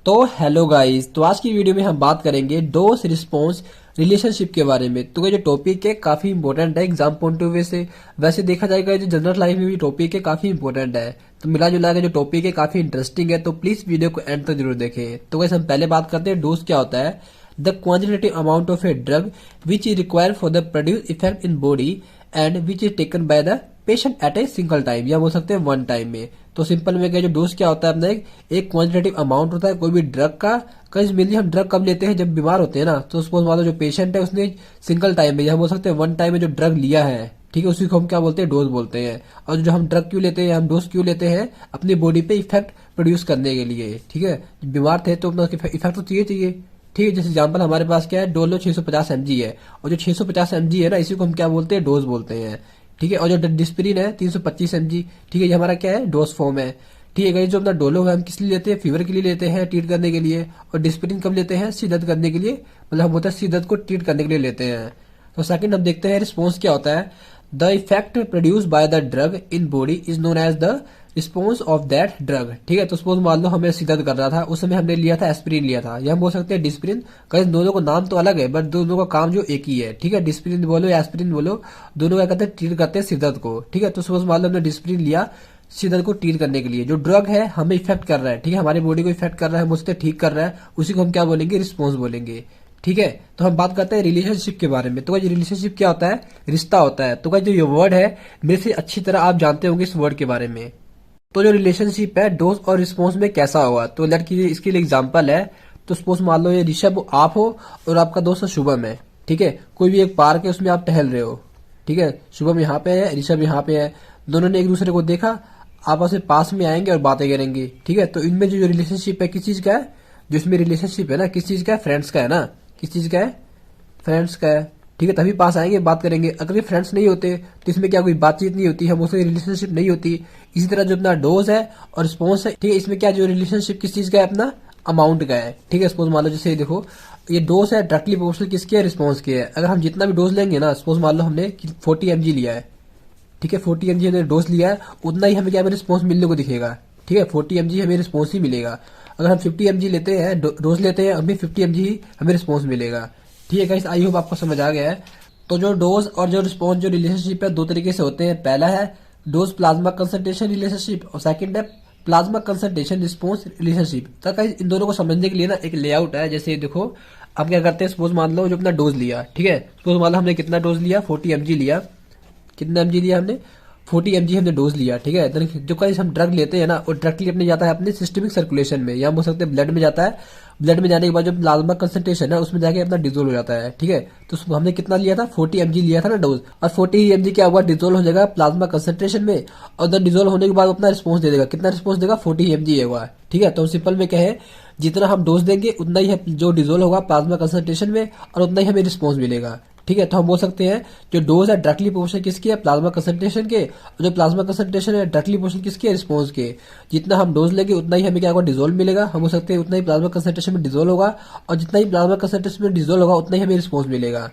तो hello guys, तो आज की वीडियो में हम बात करेंगे डोज रिस्पॉन्स रिलेशनशिप के बारे में। तो ये जो टॉपिक है काफी इंपॉर्टेंट है एग्जाम पॉइंट ऑफ व्यू से। वैसे देखा जाएगा जो जनरल लाइफ में भी टॉपिक है काफी इंपॉर्टेंट है। तो मिला जुला के जो टॉपिक है काफी इंटरेस्टिंग है, तो प्लीज वीडियो को एंड तक जरूर देखें। तो वैसे हम पहले बात करते हैं डोज क्या होता है। The quantitative amount of a drug which is required for the produce effect in body and which is taken by the patient at a single time, या बोल सकते हैं वन टाइम में। तो सिंपल में क्या, जो डोज क्या होता है अपना एक क्वांटिटेटिव अमाउंट होता है कोई भी ड्रग का। कहीं मेनली हम ड्रग कब लेते हैं, जब बीमार होते हैं ना। तो सपोज मान लो जो पेशेंट है उसने सिंगल टाइम में, या हम बोल सकते हैं वन टाइम में जो ड्रग लिया है, ठीक है, उसी को हम क्या बोलते हैं, डोज बोलते हैं। और जो हम ड्रग क्यों लेते हैं, हम डोज क्यों लेते हैं, अपनी बॉडी पे इफेक्ट प्रोड्यूस करने के लिए, ठीक है। बीमार थे तो अपना इफेक्ट तो चाहिए चाहिए, ठीक है। जैसे एग्जाम्पल हमारे पास क्या है, डोलो 650 mg है, और जो 650 mg है ना, इसी को हम क्या बोलते हैं, डोज बोलते हैं, ठीक है। और जो डिस्प्रिन है 325 mg, ठीक है, ये हमारा क्या है, डोज फॉर्म है, ठीक है। जो अपना डोलो है हम किस लिए लेते हैं, फीवर के लिए लेते हैं, ट्रीट करने के लिए। और डिस्प्रिन कब लेते हैं, सिर दर्द करने के लिए, मतलब हम बोलते हैं सिर दर्द को ट्रीट करने के लिए लेते हैं। तो सेकंड हम देखते हैं रिस्पॉन्स क्या होता है। The effect produce by the drug in body is known as the response of that drug, ठीक है। तो सपोज मान लो हमें सिर दर्द कर रहा था, उस समय हमने लिया था एस्पिरिन लिया था, या हम बोल सकते हैं डिस्प्रिन। कहीं दोनों को नाम तो अलग है बट दोनों का काम जो एक ही है, ठीक है। डिस्प्रिन बोलो या एस्पिरिन बोलो, दोनों क्या करते हैं, ट्रीट करते हैं सिर दर्द को, ठीक है। तो सपोज मान लो हमने डिस्प्रिन लिया सिर दर्द को ट्रीट करने के लिए, जो ड्रग है हमें इफेक्ट कर रहा है, ठीक है, हमारी बॉडी को इफेक्ट कर रहा है, हम उससे ठीक कर रहा है, उसी को हम क्या बोलेंगे, रिस्पॉन्स बोलेंगे, ठीक है। तो हम बात करते हैं रिलेशनशिप के बारे में। तो ये रिलेशनशिप क्या होता है, रिश्ता होता है। तो जो ये वर्ड है मेरे से अच्छी तरह आप जानते होंगे इस वर्ड के बारे में। तो जो रिलेशनशिप है डोज और रिस्पॉन्स में कैसा होगा, तो लेट की इसके लिए एग्जांपल है। तो सपोज मान लो ये ऋषभ आप हो और आपका दोस्त शुभम है, ठीक है। कोई भी एक पार्क है, उसमें आप टहल रहे हो, ठीक है। शुभम यहाँ पे है, ऋषभ यहाँ पे है, दोनों ने एक दूसरे को देखा, आपस में पास में आएंगे और बातें करेंगे, ठीक है। तो इनमें जो रिलेशनशिप है किस चीज का है, जो इसमें रिलेशनशिप है ना, किस चीज का है, फ्रेंड्स का है ना, किस चीज का है, फ्रेंड्स का है, ठीक है। तभी पास आएंगे, बात करेंगे। अगर ये फ्रेंड्स नहीं होते तो इसमें क्या कोई बातचीत नहीं होती, हम उससे रिलेशनशिप नहीं होती। इसी तरह जो अपना डोज है और रिस्पॉन्स है, ठीक है, इसमें क्या जो रिलेशनशिप किस चीज का है, अपना अमाउंट का है, ठीक है। सपोज मान लो जैसे देखो ये डोज है डायरेक्टली प्रोपोर्शनल किसके है, रिस्पॉन्स के है। अगर हम जितना भी डोज लेंगे ना, सपोज मान लो हमने 40 mg लिया है, ठीक है, 40 mg हमने डोज लिया है, उतना ही हमें क्या रिस्पॉन्स मिलने को दिखेगा, ठीक है। 40 mg हमें रिस्पॉन्स ही मिलेगा। अगर हम 50 mg लेते हैं, डोज लेते हैं, हमें 50 mg ही हमें रिस्पॉन्स मिलेगा, ठीक है गाइस। आई होप आपको समझ आ गया है। तो जो डोज और जो रिस्पॉन्स जो रिलेशनशिप है दो तरीके से होते हैं। पहला है डोज प्लाज्मा कंसंट्रेशन रिलेशनशिप, और सेकंड है प्लाज्मा कंसंट्रेशन रिस्पॉन्स रिलेशनशिप। तो गाइस इन दोनों को समझने के लिए ना एक लेआउट है। जैसे देखो अब क्या करते हैं, सपोज मान लो जो अपना डोज लिया, ठीक है, सपोज मान लो हमने कितना डोज लिया, 40 mg लिया। कितना mg लिया हमने, 40 mg हमने डोज लिया, ठीक है। जो कहीं हम ड्रग लेते हैं ना, वो डायरेक्टली अपने जाता है अपने सिस्टमिक सर्कुलेशन में, या बोल सकते हैं ब्लड में जाता है। ब्लड में जाने के बाद जो प्लाज्मा कंसंट्रेशन है उसमें जाके अपना डिजोल्व हो जाता है, ठीक है। तो हमने कितना लिया था, 40 mg लिया था ना डोज, और 40 mg क्या हुआ, डिजोल्व हो जाएगा प्लाज्मा कंसंट्रेशन में, और देन डिजोल्व होने के बाद अपना रिस्पॉन्स दे देगा। कितना रिस्पॉन्स देगा, 40 mg हुआ, ठीक है। तो सिंपल में कहे जितना हम डोज देंगे उतना ही जो डिजोल्व होगा प्लाज्मा कंसंट्रेशन में, और उतना ही हमें रिस्पॉन्स मिलेगा, ठीक है। तो हम बोल सकते हैं जो डोज है डायरेक्टली प्रोपोर्शनल किसकी है, प्लाज्मा कंसंट्रेशन के, और जो प्लाज्मा कंसंट्रेशन है डायरेक्टली प्रोपोर्शनल किसकी है, रिस्पॉन्स के। जितना हम डोज लेंगे उतना ही हमें क्या होगा, डिजोल्व मिलेगा। हम बोल सकते हैं उतना ही प्लाज्मा कंसंट्रेशन में डिजोल्व होगा, और जितना ही प्लाज्मा कंसंट्रेशन में डिजोल्व होगा उतना ही हमें रिस्पॉन्स मिलेगा,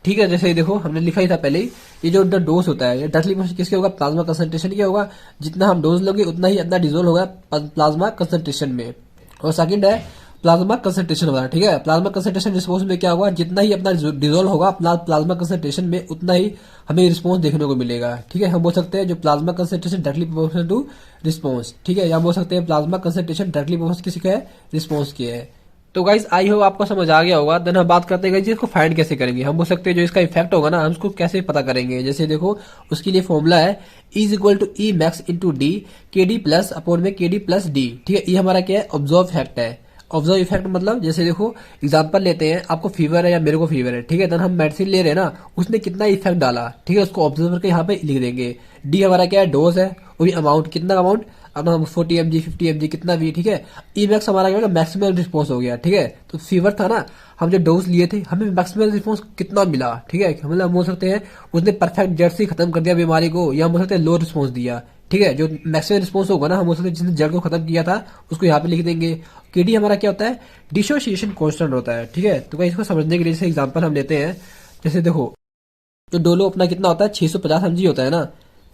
ठीक है। जैसे देखो हमने लिखा ही था पहले ही, ये जो डोज होता है ये डायरेक्टली प्रोपोर्शनल किसके होगा, प्लाज्मा कंसंट्रेशन के होगा। जितना हम डोज लेंगे उतना ही अपना डिजोल्व होगा प्लाज्मा कंसंट्रेशन में। और सेकंड है प्लाज्मा कंसंट्रेशन होगा, ठीक है। प्लाज्मा कंसंट्रेशन रिस्पॉन्स में क्या होगा, जितना ही अपना डिजोल्व होगा प्लाज्मा कंसंट्रेशन में उतना ही हमें रिस्पॉन्स देखने को मिलेगा, ठीक है। हम बोल सकते हैं जो plasma concentration directly proportional to response, ठीक है। या बोल सकते हैं प्लाज्मा कंसंट्रेशन डायरेक्टली प्रोपोर्शनल किसके है, रिस्पॉन्स की है। तो गाइज आई होप आपको समझ आ गया होगा। देन हम बात करते हैं इसको फाइंड कैसे करेंगे। हम बोल सकते हैं जो इसका इफेक्ट होगा ना, हम उसको कैसे पता करेंगे। जैसे देखो उसके लिए फॉर्मूला है is equal to E max into D K D plus upon में के डी प्लस डी, ठीक है। ये हमारा क्या है, ऑब्जर्व इफेक्ट है। ऑब्जर्व इफेक्ट मतलब जैसे देखो एग्जांपल लेते हैं, आपको फीवर है या मेरे को फीवर है, ठीक है। देन हम मेडिसिन ले रहे हैं ना, उसने कितना इफेक्ट डाला, ठीक है, उसको ऑब्जर्व करके यहाँ पे लिख देंगे। डी हमारा क्या है, डोज है, वो भी अमाउंट, कितना अमाउंट, अपना 40 mg 50 mg कितना भी, ठीक है। ई मैक्स हमारा क्या मैक्सिमम रिस्पॉन्स हो गया, ठीक है। तो फीवर था ना, हम जो डोज लिए थे हमें मैक्सिमम रिस्पॉन्स कितना मिला, ठीक है। मतलब हम बोल सकते हैं उसने परफेक्ट जड़ से खत्म कर दिया बीमारी को, या हम बोल सकते हैं लो रिस्पॉन्स दिया, ठीक है। जो मैक्सिमम रिस्पॉन्स होगा ना, हम बोल सकते हैं जिसने जड़ को खत्म किया था उसको यहाँ पे लिख देंगे। केडी हमारा क्या होता है, डिसोसिएशन कांस्टेंट होता है, ठीक है। तो भाई इसको समझने के लिए जैसे एग्जांपल हम लेते हैं, जैसे देखो जो डोलो अपना कितना होता है, 650 mg होता है ना,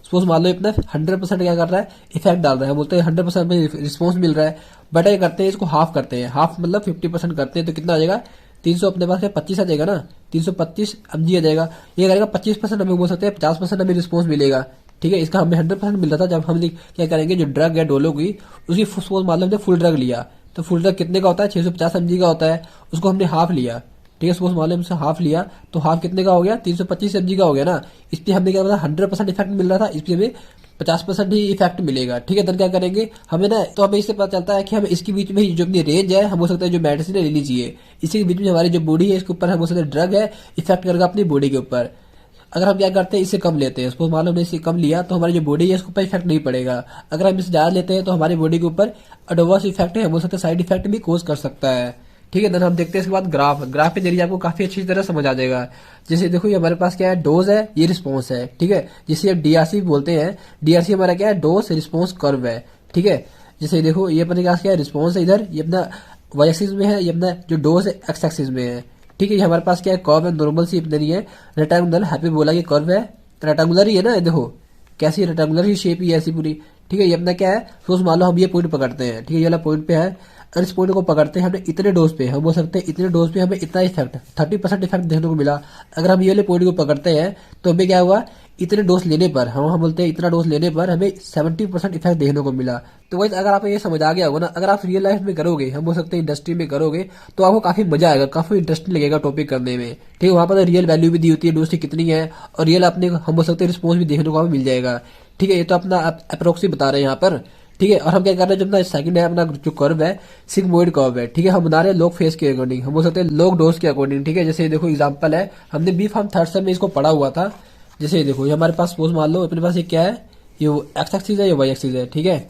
सपोज मान लो अपना 100% क्या कर रहा है, इफेक्ट डाल रहा है, हम बोलते हैं 100% में रिस्पॉन्स मिल रहा है, बट क्या करते हैं इसको हाफ करते हैं, हाफ मतलब 50% करते हैं, तो कितना आ जाएगा 300 अपने पास 25 आ जाएगा ना, 325 mg आ जाएगा। ये करेगा 25% हमें बोल सकते हैं 50% हमें रिस्पॉन्स मिलेगा। ठीक है, इसका हमें 100% मिल रहा था। जब हम क्या करेंगे, जो ड्रग है डोलो की, उसकी सपोज मान लो हमने फुल ड्रग लिया, तो फुल ड्रग कितने का होता है, 650 mg का होता है, उसको हमने हाफ लिया। ठीक है, सपोज मान लो हमसे हाफ लिया, तो हाफ कितने का हो गया, 325 mg का हो गया ना। इस पे हमने क्या पता 100% इफेक्ट मिल रहा था, इस पे हमें 50% ही इफेक्ट मिलेगा। ठीक है, then क्या करेंगे हमें ना, तो हमें इससे पता चलता है कि हमें इसके बीच में ही जो अपनी रेंज है, हम हो सकता है जो मेडिसिन है लेनी चाहिए, इसी के बीच में हमारी जो बॉडी है इसके ऊपर हम हो सकते हैं ड्रग है इफेक्ट करेगा अपनी बॉडी के ऊपर। अगर हम क्या करते हैं इससे कम लेते हैं, सपोज मान लो हमने इससे कम लिया, तो हमारी जो बॉडी है इसके ऊपर इफेक्ट नहीं पड़ेगा। अगर हम इससे ज्यादा लेते हैं तो हमारी बॉडी के ऊपर एडवर्स इफेक्ट है, हम हो सकते हैं साइड इफेक्ट भी कोज कर सकता है। ठीक है, देन हम देखते हैं इसके बाद ग्राफ के जरिए आपको काफी अच्छी तरह समझ आ जाएगा। जैसे देखो ये हमारे पास क्या है, डोज है, ये रिस्पॉन्स है। ठीक है, जिसे हम डीआरसी बोलते हैं, डीआरसी हमारा क्या है, डोज रिस्पॉन्स कर्व है। ठीक है, जैसे देखो ये अपने पास क्या है, रिस्पॉन्स है इधर, ये अपना वाई एक्सिस में है, ये अपना जो डोज है एक्स एक्सिस में है। ठीक है, ये हमारे पास क्या है, कर्व है, नॉर्मल सी अपने नहीं है, रेक्टेंगुलर हैप्पी बोला कि कर्व है, रेक्टेंगुलर ही है ना, ये देखो कैसी रेक्टेंगुलर ही शेप ही है ऐसी पूरी। ठीक है, ये अपना क्या है, सोच मान लो हम ये पॉइंट पकड़ते हैं। ठीक है, ये वाला पॉइंट पे है, अगर इस पॉइंट को पकड़ते हैं हमने इतने डोज पे, हम बोल सकते हैं इतने डोज पे हमें इतना इफेक्ट 30% इफेक्ट देखने को मिला। अगर हम ये वाले पॉइंट को पकड़ते हैं तो हमें क्या हुआ, इतने डोज लेने पर हम बोलते हैं इतना डोज लेने पर हमें 70% इफेक्ट देखने को मिला। तो वही अगर आप ये समझ आ गया होगा ना, अगर आप रियल लाइफ में करोगे, हम बोल सकते हैं इंडस्ट्री में करोगे, तो आपको काफी मजा आएगा, काफी इंटरेस्टिंग लगेगा टॉपिक करने में। ठीक है, वहां पर रियल वैल्यू भी दी होती है डोज की कितनी है, और रियल अपने हम बोल सकते हैं रिस्पॉन्स भी देखने को हमें मिल जाएगा। ठीक है, ये तो अपना अप्रोक्सी बता रहे हैं यहाँ पर। ठीक है, और हम क्या कर रहे हैं, जो अपना सेकंड है अपना जो कर्व है सिग्मोइड कर्व है। ठीक है, हम बना रहे हैं लोग फेस के अकॉर्डिंग, हम बोल सकते हैं लोग डोज के अकॉर्डिंग। ठीक है, जैसे देखो एग्जांपल है, हमने बी फार्म थर्ड सेम में इसको पढ़ा हुआ था। जैसे देखो ये हमारे पास सपोज मान लो अपने पास ये क्या है, ये एक्स एक्सिस है, ये वाई एक्सिस है। ठीक है,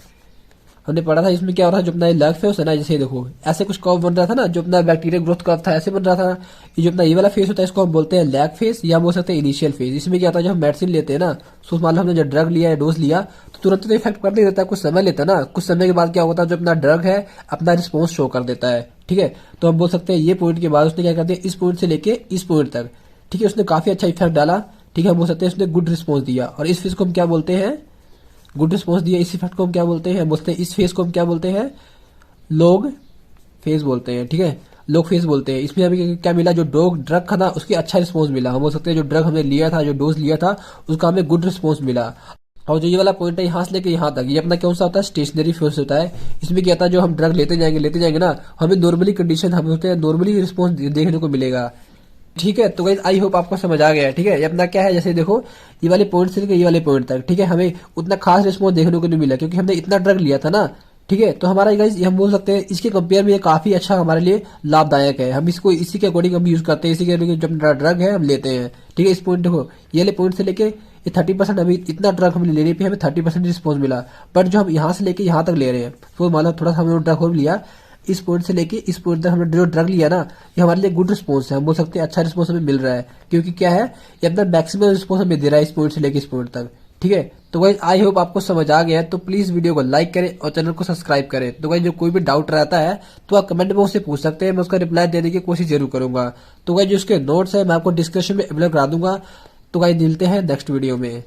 हमने पढ़ा था इसमें क्या हो रहा था, जो अपना लैग फेस है ना, जैसे देखो ऐसे कुछ कर्व बन रहा था ना, जो अपना बैक्टीरिया ग्रोथ कर्व था ऐसे बन रहा था। ये जो अपना ये वाला फेस होता है इसको हम बोलते हैं लैग फेस, या बोल सकते हैं इनिशियल फेस। इसमें क्या होता है, जब हम मेडिसिन लेते हैं ना, सो मान लो हमने जब ड्रग लिया है, डोज लिया, तो तुरंत तो इफेक्ट कर नहीं देता, कुछ समय लेता है ना, कुछ समय के बाद क्या होता है, जो अपना ड्रग है अपना रिस्पॉन्स शो कर देता है। ठीक है, तो हम बोल सकते हैं ये पॉइंट के बाद उसने क्या कर दिया, इस पॉइंट से लेके इस पॉइंट तक। ठीक है, उसने काफी अच्छा इफेक्ट डाला। ठीक है, हम बोल सकते हैं उसने गुड रिस्पॉन्स दिया, और इस फेस को हम क्या बोलते हैं, गुड रिस्पॉन्स दिया, इस इफेक्ट को हम क्या बोलते हैं, बोलते हैं इस फेस को हम क्या बोलते हैं, लोग फेस बोलते हैं। ठीक है, लोग फेस बोलते हैं। इसमें हमें क्या मिला, जो ड्रग था ना उसकी अच्छा रिस्पॉन्स मिला, हम बोल सकते हैं जो ड्रग हमने लिया था, जो डोज लिया था, उसका हमें गुड रिस्पॉन्स मिला। और जो ये वाला पॉइंट है यहाँ से लेके यहाँ तक, ये अपना कौन सा होता है, स्टेशनरी फेस होता है। इसमें क्या होता है, जो हम ड्रग लेते जाएंगे ना, हमें नॉर्मली कंडीशन हम होते हैं नॉर्मली रिस्पॉन्स देखने को मिलेगा। ठीक है, तो गाइस आई होप आपको समझ आ गया है। ठीक है, ये अपना क्या है, जैसे देखो ये वाले पॉइंट से लेकर ये वाले पॉइंट तक, ठीक है, हमें उतना खास रिस्पॉन्स देखने को नहीं मिला, क्योंकि हमने इतना ड्रग लिया था ना। ठीक है, तो हमारा गाइस हम बोल सकते हैं इसके कंपेयर में ये काफी अच्छा हमारे लिए लाभदायक है। हम इसको इसी के अकॉर्डिंग हम यूज करते हैं, इसी के अकॉर्डिंग जब ड्रग है हम लेते हैं। ठीक है, इस पॉइंट देखो ये वाले पॉइंट से लेके ये 30% हमें इतना ड्रग हमें लेने पे हमें 30% रिस्पॉन्स मिला, बट जो हम यहाँ से लेके यहाँ तक ले रहे हैं, तो मान लो थोड़ा सा हमने ड्रग और लिया, इस पॉइंट से लेके इस पॉइंट तक हमने जो ड्रग लिया ना, ये हमारे लिए गुड रिस्पॉन्स है, हम बोल सकते हैं अच्छा रिस्पॉन्स हमें मिल रहा है, क्योंकि क्या है ये अपना मैक्सिमम रिस्पॉन्स हमें दे रहा है इस पॉइंट से लेके इस पॉइंट तक। ठीक है, तो गाइस आई होप आपको समझ आ गया है, तो प्लीज वीडियो को लाइक करें और चैनल को सब्सक्राइब करें। तो गाइस जो कोई भी डाउट रहता है तो आप कमेंट में उससे पूछ सकते हैं, मैं उसका रिप्लाई देने की कोशिश जरूर करूंगा। तो गाइस जो उसके नोट्स है मैं आपको डिस्क्रिप्शन में अवेलेबल करा दूंगा। तो गाइस मिलते हैं नेक्स्ट वीडियो में।